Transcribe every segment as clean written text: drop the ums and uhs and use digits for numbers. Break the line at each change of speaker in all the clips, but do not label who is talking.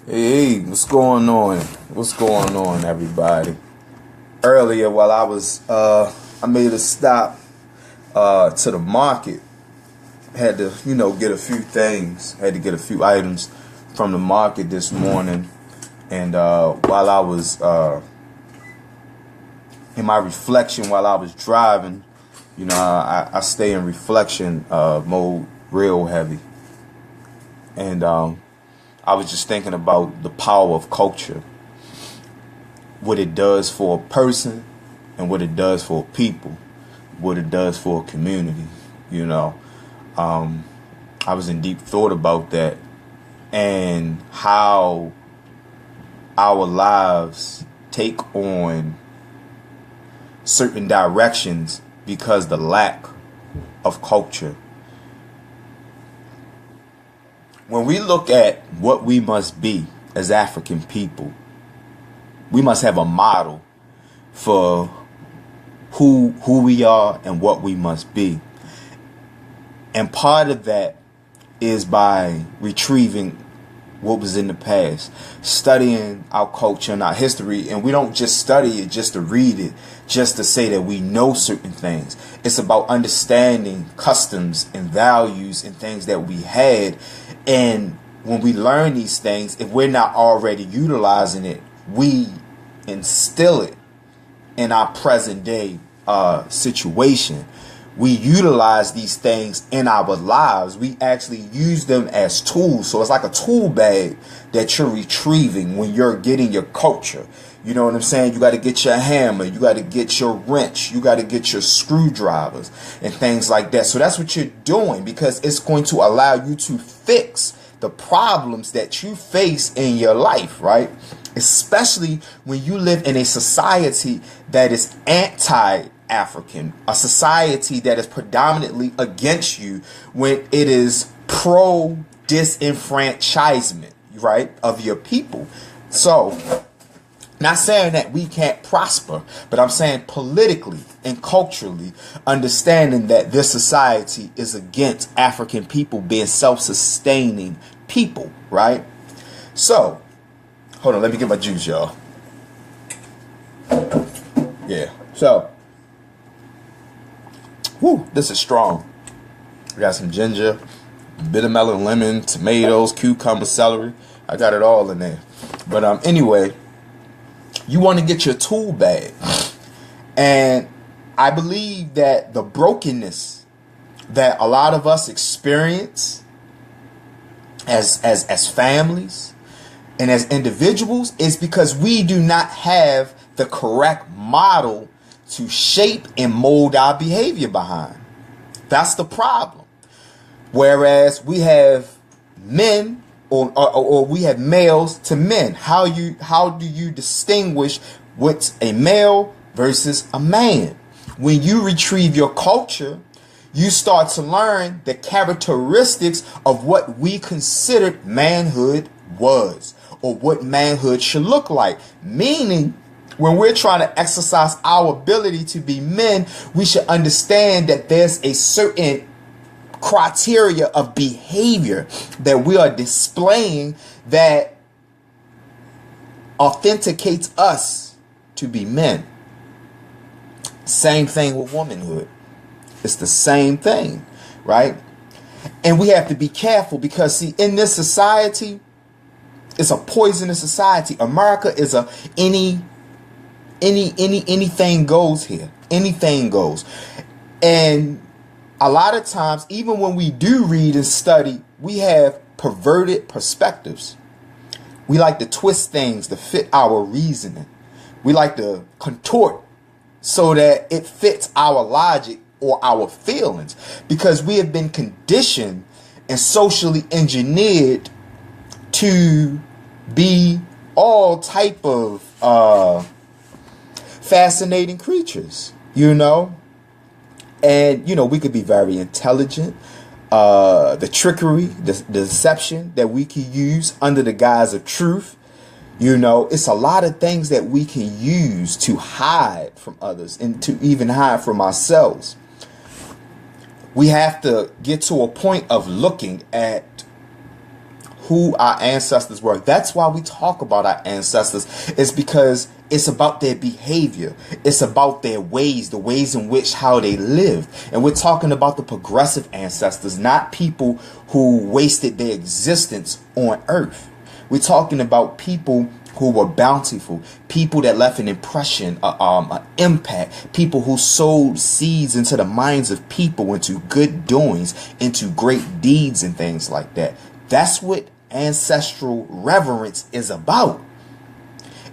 Hey, what's going on? What's going on, everybody? Earlier, while I made a stop to the market. Had to, get a few things. Had to get a few items from the market this morning. And while I was in my reflection, while I was driving, I stay in reflection mode real heavy. And I was just thinking about the power of culture, what it does for a person and what it does for a people, what it does for a community. I was in deep thought about that and how our lives take on certain directions because the lack of culture. When we look at what we must be as African people, we must have a model for who we are and what we must be. And part of that is by retrieving what was in the past, studying our culture and our history. And we don't just study it just to read it, just to say that we know certain things. It's about understanding customs and values and things that we had. And when we learn these things, if we're not already utilizing it, we instill it in our present day situation. We utilize these things in our lives. We actually use them as tools. So it's like a tool bag that you're retrieving when you're getting your culture. You know what I'm saying? You got to get your hammer. You got to get your wrench. You got to get your screwdrivers and things like that. So that's what you're doing, because it's going to allow you to fix the problems that you face in your life, right? Especially when you live in a society that is anti-African, a society that is predominantly against you, when it is pro disenfranchisement, right, of your people. So, not saying that we can't prosper, but I'm saying politically and culturally, understanding that this society is against African people being self-sustaining people, right? So, hold on, let me get my juice, y'all. Yeah, so, this is strong. I got some ginger, bitter melon, lemon, tomatoes, cucumber, celery. I got it all in there. But anyway, you want to get your tool bag. And I believe that the brokenness that a lot of us experience as families and as individuals is because we do not have the correct model to shape and mold our behavior behind. That's the problem. Whereas we have men or we have males to men. How do you distinguish what's a male versus a man? When you retrieve your culture, you start to learn the characteristics of what we considered manhood was, or what manhood should look like. Meaning, when we're trying to exercise our ability to be men, we should understand that there's a certain criteria of behavior that we are displaying that authenticates us to be men. Same thing with womanhood. It's the same thing, right? And we have to be careful because, see, in this society, it's a poisonous society. America is anything goes here. Anything goes. And a lot of times, even when we do read and study, we have perverted perspectives. We like to twist things to fit our reasoning. We like to contort so that it fits our logic or our feelings, because we have been conditioned and socially engineered to be all type of fascinating creatures, And, we could be very intelligent. The trickery, the deception that we can use under the guise of truth. It's a lot of things that we can use to hide from others and to even hide from ourselves. We have to get to a point of looking at who our ancestors were. That's why we talk about our ancestors. It's because it's about their behavior. It's about their ways, the ways in which how they lived. And we're talking about the progressive ancestors, not people who wasted their existence on earth. We're talking about people who were bountiful, people that left an impression, an impact, people who sowed seeds into the minds of people, into good doings, into great deeds and things like that. That's what ancestral reverence is about.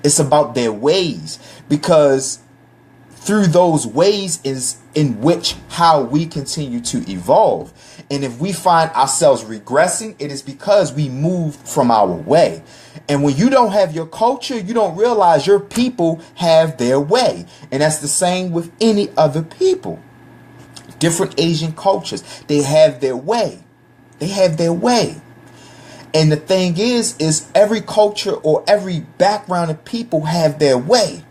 It's about their ways, because through those ways is in which how we continue to evolve. And if we find ourselves regressing, it is because we moved from our way. And when you don't have your culture, you don't realize your people have their way. And that's the same with any other people. Different Asian cultures, they have their way. They have their way. And the thing is every culture or every background of people have their way.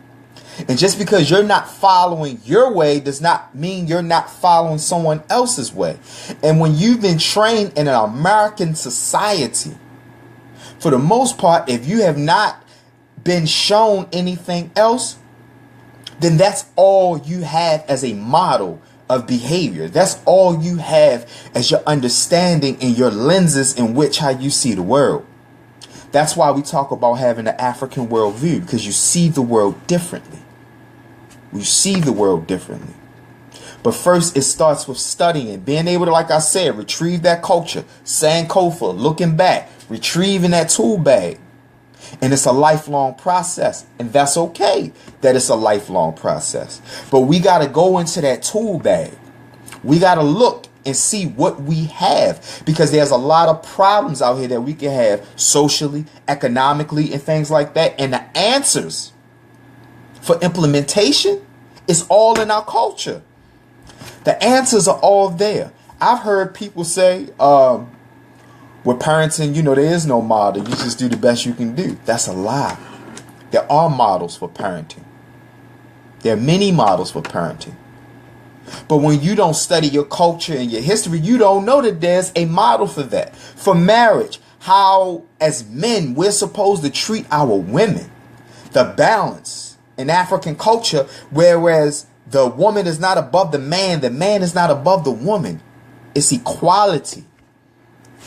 And just because you're not following your way does not mean you're not following someone else's way. And when you've been trained in an American society, for the most part, if you have not been shown anything else, then that's all you have as a model of behavior. That's all you have as your understanding and your lenses in which how you see the world. That's why we talk about having an African worldview, because you see the world differently. We see the world differently. But first, it starts with studying, being able to, like I said, retrieve that culture, Sankofa, looking back, retrieving that tool bag. And it's a lifelong process. And that's okay that it's a lifelong process. But we got to go into that tool bag. We got to look and see what we have, because there's a lot of problems out here that we can have socially, economically, and things like that. And the answers for implementation is all in our culture. The answers are all there. I've heard people say, with parenting, there is no model. You just do the best you can do. That's a lie. There are models for parenting. There are many models for parenting. But when you don't study your culture and your history, you don't know that there's a model for that. For marriage, how as men we're supposed to treat our women. The balance in African culture, whereas the woman is not above the man is not above the woman. It's equality.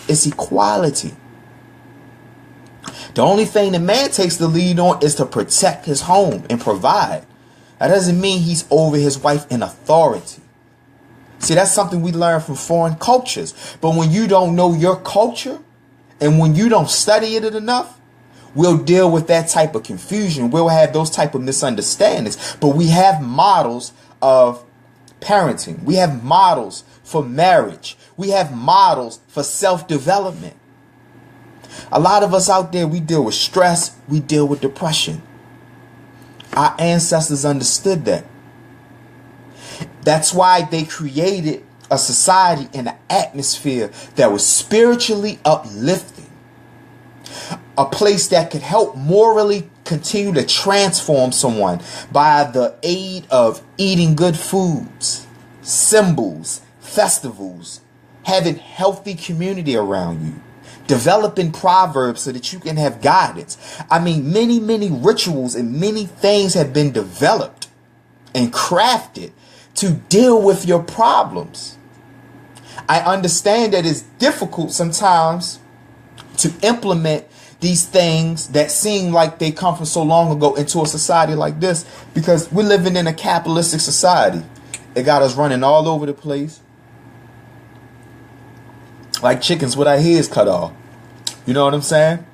It's equality. The only thing the man takes the lead on is to protect his home and provide. That doesn't mean he's over his wife in authority. See, that's something we learn from foreign cultures. But when you don't know your culture and when you don't study it enough, we'll deal with that type of confusion. We'll have those type of misunderstandings. But we have models of parenting. We have models for marriage. We have models for self-development. A lot of us out there, we deal with stress. We deal with depression. Our ancestors understood that. That's why they created a society and an atmosphere that was spiritually uplifting. A place that could help morally continue to transform someone by the aid of eating good foods, symbols, festivals, having healthy community around you, developing proverbs so that you can have guidance. I mean, many rituals and many things have been developed and crafted to deal with your problems. I understand that it's difficult sometimes to implement these things that seem like they come from so long ago into a society like this, because we're living in a capitalistic society. It got us running all over the place like chickens with our heads cut off. You know what I'm saying?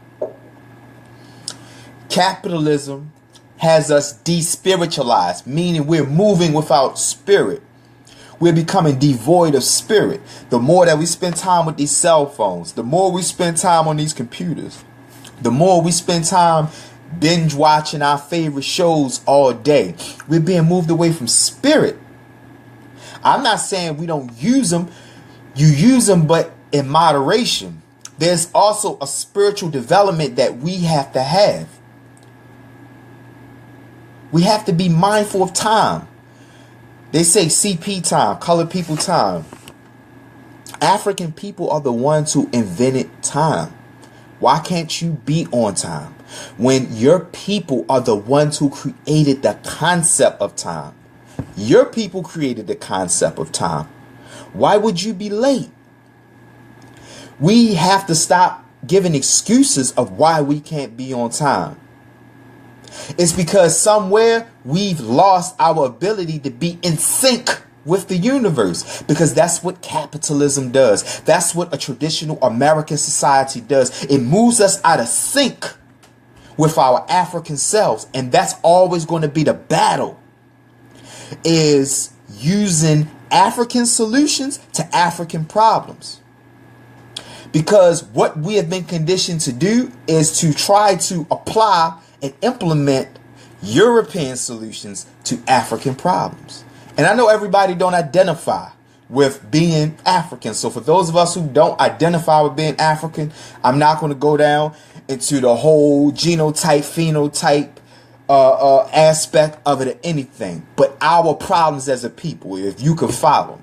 Capitalism has us despiritualized, meaning we're moving without spirit. We're becoming devoid of spirit. The more that we spend time with these cell phones, the more we spend time on these computers, the more we spend time binge watching our favorite shows all day, we're being moved away from spirit. I'm not saying we don't use them. You use them, but in moderation. There's also a spiritual development that we have to have. We have to be mindful of time. They say CP time, colored people time. African people are the ones who invented time. Why can't you be on time? When your people are the ones who created the concept of time. Your people created the concept of time. Why would you be late? We have to stop giving excuses of why we can't be on time. It's because somewhere we've lost our ability to be in sync with the universe, because that's what capitalism does. That's what a traditional American society does. It moves us out of sync with our African selves, and that's always going to be the battle, is using African solutions to African problems. Because what we have been conditioned to do is to try to apply and implement European solutions to African problems. And I know everybody don't identify with being African. So for those of us who don't identify with being African, I'm not going to go down into the whole genotype, phenotype aspect of it or anything. But our problems as a people, if you can follow me,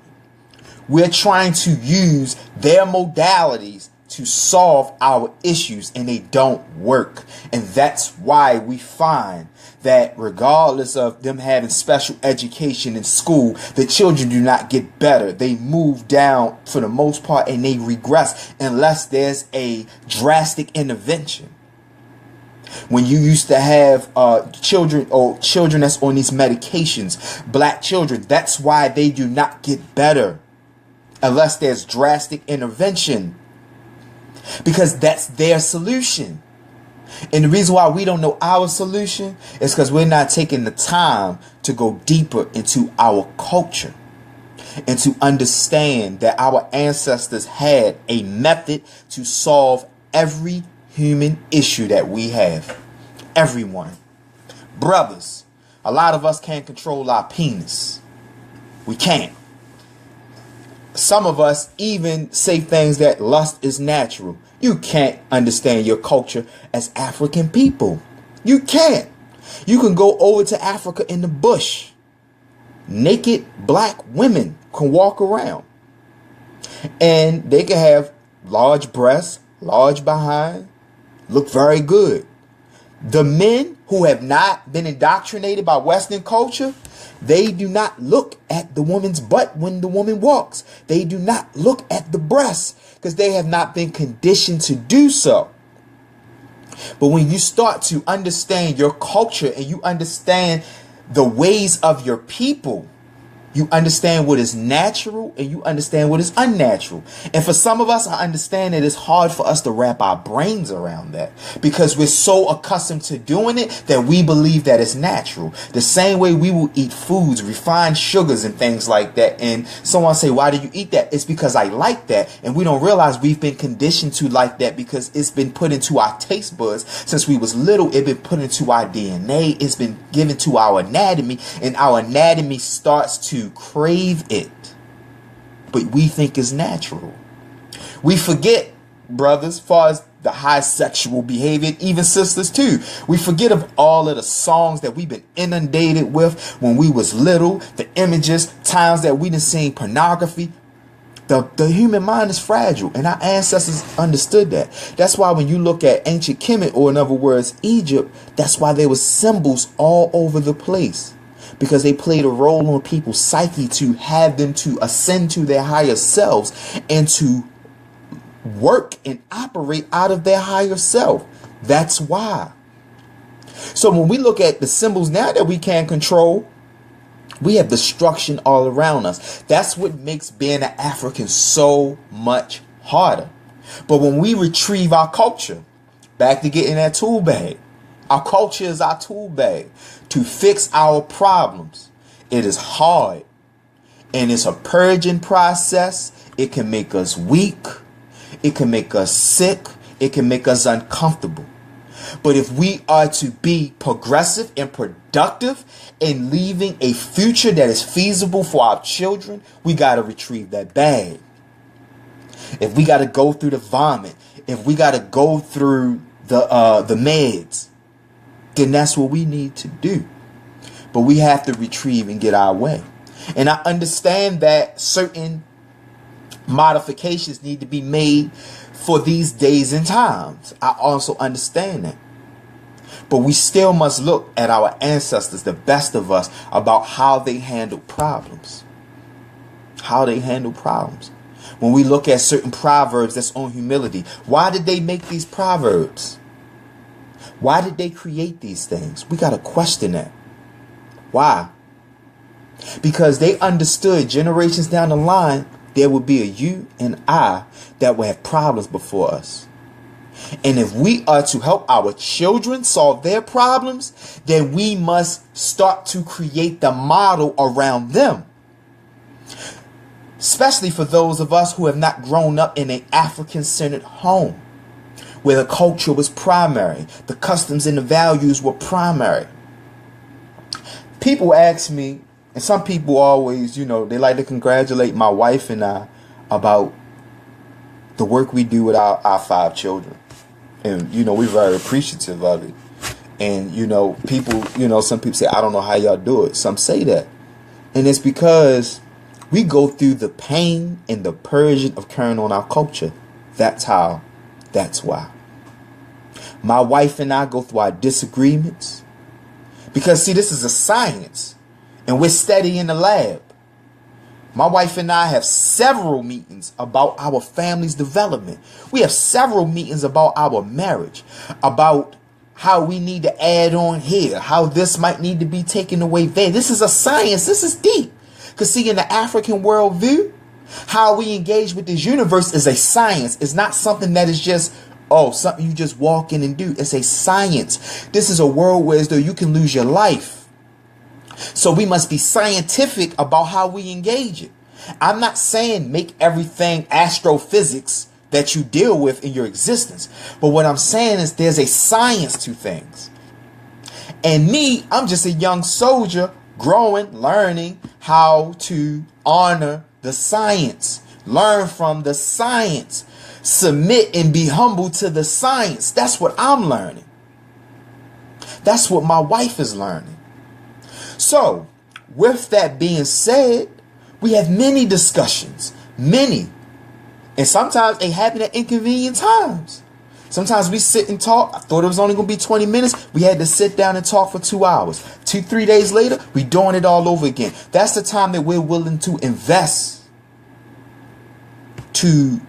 we're trying to use their modalities to solve our issues, and they don't work. And that's why we find that regardless of them having special education in school, the children do not get better. They move down for the most part, and they regress unless there's a drastic intervention. When you used to have children that's on these medications, black children, that's why they do not get better unless there's drastic intervention, because that's their solution. And the reason why we don't know our solution is because we're not taking the time to go deeper into our culture and to understand that our ancestors had a method to solve every human issue that we have. Everyone. Brothers, a lot of us can't control our penis. We can't. Some of us even say things that lust is natural. You can't understand your culture as African people. You can't. You can go over to Africa in the bush. Naked black women can walk around. And they can have large breasts, large behind, look very good. The men who have not been indoctrinated by Western culture, they do not look at the woman's butt when the woman walks. They do not look at the breasts because they have not been conditioned to do so. But when you start to understand your culture and you understand the ways of your people, you understand what is natural and you understand what is unnatural. And for some of us, I understand that it's hard for us to wrap our brains around that because we're so accustomed to doing it that we believe that it's natural. The same way we will eat foods, refined sugars and things like that. And someone say, why do you eat that? It's because I like that. And we don't realize we've been conditioned to like that because it's been put into our taste buds since we was little. It's been put into our DNA. It's been given to our anatomy, and our anatomy starts to crave it, but we think it's natural. We forget, brothers, as far as the high sexual behavior, even sisters too. We forget of all of the songs that we've been inundated with when we was little, the images, times that we done seen pornography. The human mind is fragile, and our ancestors understood that. That's why when you look at ancient Kemet, or in other words, Egypt, that's why there was symbols all over the place. Because they played a role on people's psyche to have them to ascend to their higher selves and to work and operate out of their higher self. That's why. So when we look at the symbols now that we can't control, we have destruction all around us. That's what makes being an African so much harder. But when we retrieve our culture, back to getting that tool bag, our culture is our tool bag to fix our problems. It is hard, and it's a purging process. It can make us weak. It can make us sick. It can make us uncomfortable. But if we are to be progressive and productive in leaving a future that is feasible for our children, we got to retrieve that bag. If we got to go through the vomit, if we got to go through the meds, then that's what we need to do. But we have to retrieve and get our way. And I understand that certain modifications need to be made for these days and times. I also understand that. But we still must look at our ancestors, the best of us, about how they handled problems. How they handle problems. When we look at certain proverbs that's on humility, why did they make these proverbs? Why did they create these things? We got to question that. Why? Because they understood generations down the line, there would be a you and I that will have problems before us. And if we are to help our children solve their problems, then we must start to create the model around them. Especially for those of us who have not grown up in an African-centered home, where the culture was primary, the customs and the values were primary. People ask me, and some people always, they like to congratulate my wife and I about the work we do with our 5 children. And, we're very appreciative of it. And, people, some people say, I don't know how y'all do it. Some say that. And it's because we go through the pain and the purging of carrying on our culture. That's how. That's why. My wife and I go through our disagreements. Because, see, this is a science. And we're studying in the lab. My wife and I have several meetings about our family's development. We have several meetings about our marriage. About how we need to add on here. How this might need to be taken away there. This is a science. This is deep. Because, see, in the African worldview, how we engage with this universe is a science. It's not something that is just, something you just walk in and do. It's a science. This is a world where as though you can lose your life. So we must be scientific about how we engage it. I'm not saying make everything astrophysics that you deal with in your existence. But what I'm saying is there's a science to things. And me, I'm just a young soldier growing, learning how to honor the science. Learn from the science. Submit and be humble to the science. That's what I'm learning. That's what my wife is learning. So, with that being said, we have many discussions. Many. And sometimes they happen at inconvenient times. Sometimes we sit and talk. I thought it was only going to be 20 minutes. We had to sit down and talk for 2 hours. 2-3 days later, we doing it all over again. That's the time that we're willing to invest to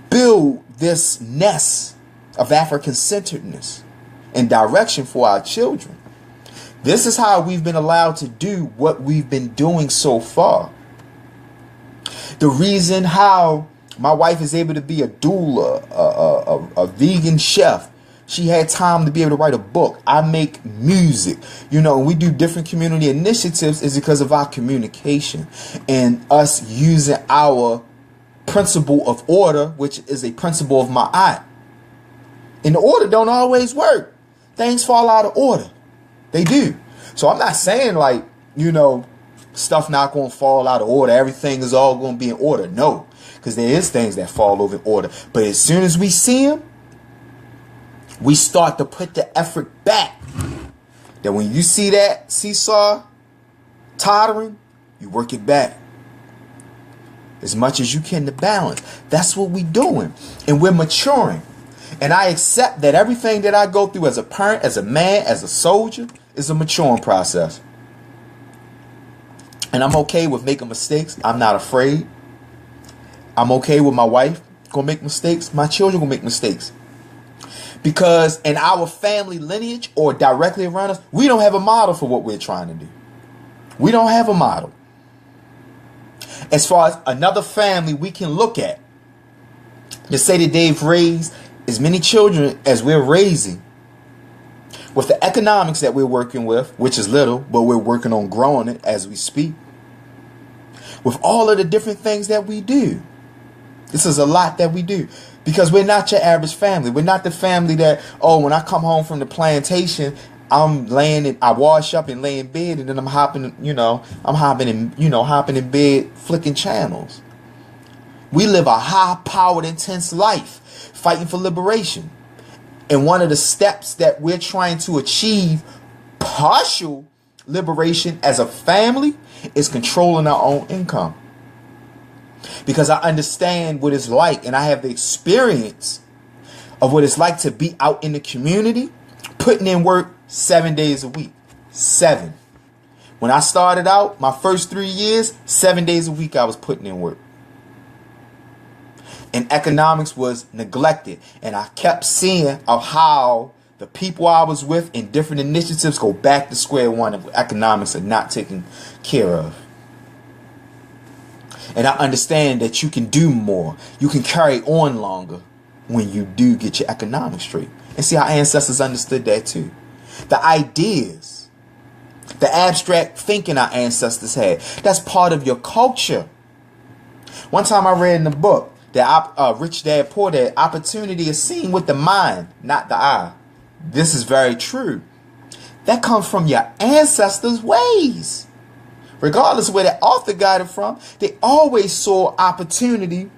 build this nest of African-centeredness and direction for our children. This is how we've been allowed to do what we've been doing so far. The reason how my wife is able to be a doula, a vegan chef. She had time to be able to write a book. I make music. We do different community initiatives is because of our communication and us using our principle of order, which is a principle of Ma'at. And the order don't always work. Things fall out of order. They do. So I'm not saying stuff not going to fall out of order. Everything is all going to be in order. No. Because there is things that fall over in order. But as soon as we see them, we start to put the effort back. That when you see that seesaw tottering, you work it back. As much as you can to balance. That's what we're doing. And we're maturing. And I accept that everything that I go through as a parent, as a man, as a soldier, is a maturing process. And I'm okay with making mistakes. I'm not afraid. I'm okay with my wife gonna make mistakes. My children gonna make mistakes. Because in our family lineage or directly around us, we don't have a model for what we're trying to do. We don't have a model. As far as another family we can look at, to say that they've raised as many children as we're raising, with the economics that we're working with, which is little, but we're working on growing it as we speak, with all of the different things that we do. This is a lot that we do. Because we're not your average family. We're not the family that, when I come home from the plantation, I wash up and lay in bed, and then I'm hopping in bed, flicking channels. We live a high-powered, intense life, fighting for liberation. And one of the steps that we're trying to achieve partial liberation as a family is controlling our own income. Because I understand what it's like, and I have the experience of what it's like to be out in the community, putting in work 7 days a week. 7. When I started out, my first 3 years, 7 days a week I was putting in work. And economics was neglected. And I kept seeing of how the people I was with in different initiatives go back to square one of economics are not taken care of. And I understand that you can do more. You can carry on longer when you do get your economics straight. And see, our ancestors understood that too. The ideas, the abstract thinking our ancestors had, that's part of your culture. One time I read in the book that Rich Dad Poor Dad, opportunity is seen with the mind, not the eye. This is very true. That comes from your ancestors' ways. Regardless of where the author got it from, they always saw opportunity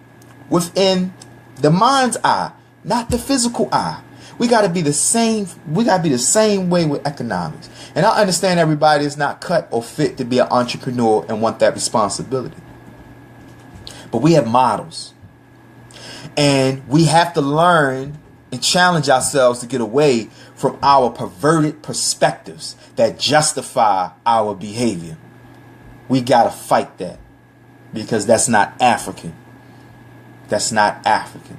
within the mind's eye, not the physical eye. We got to be the same. We got to be the same way with economics. And I understand everybody is not cut or fit to be an entrepreneur and want that responsibility. But we have models. And we have to learn and challenge ourselves to get away from our perverted perspectives that justify our behavior. We got to fight that, because that's not African. That's not African.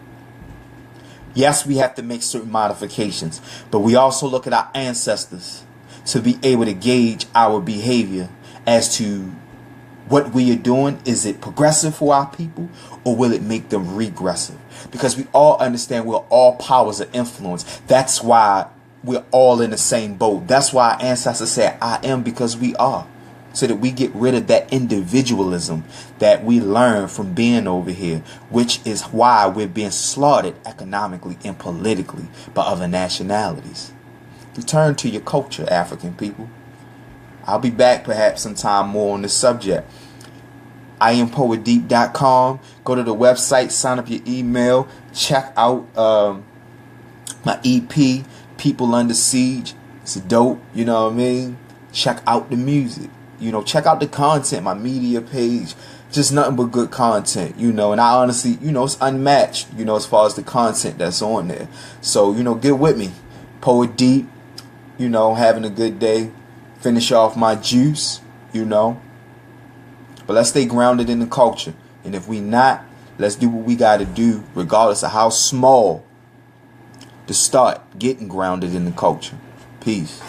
Yes, we have to make certain modifications, but we also look at our ancestors to be able to gauge our behavior as to what we are doing. Is it progressive for our people, or will it make them regressive? Because we all understand we're all powers of influence. That's why we're all in the same boat. That's why our ancestors said, I am because we are. So that we get rid of that individualism that we learn from being over here, which is why we're being slaughtered economically and politically by other nationalities. Return to your culture, African people. I'll be back perhaps sometime more on this subject. IamPoetDeep.com. Go to the website, sign up your email, check out my EP, People Under Siege. It's dope, you know what I mean? Check out the music. You know, check out the content, my media page. Just nothing but good content, you know. And I honestly, you know, it's unmatched, you know, as far as the content that's on there. So, you know, get with me. Poet Deep, you know, having a good day. Finish off my juice, you know. But let's stay grounded in the culture. And if we not, let's do what we got to do, regardless of how small, to start getting grounded in the culture. Peace.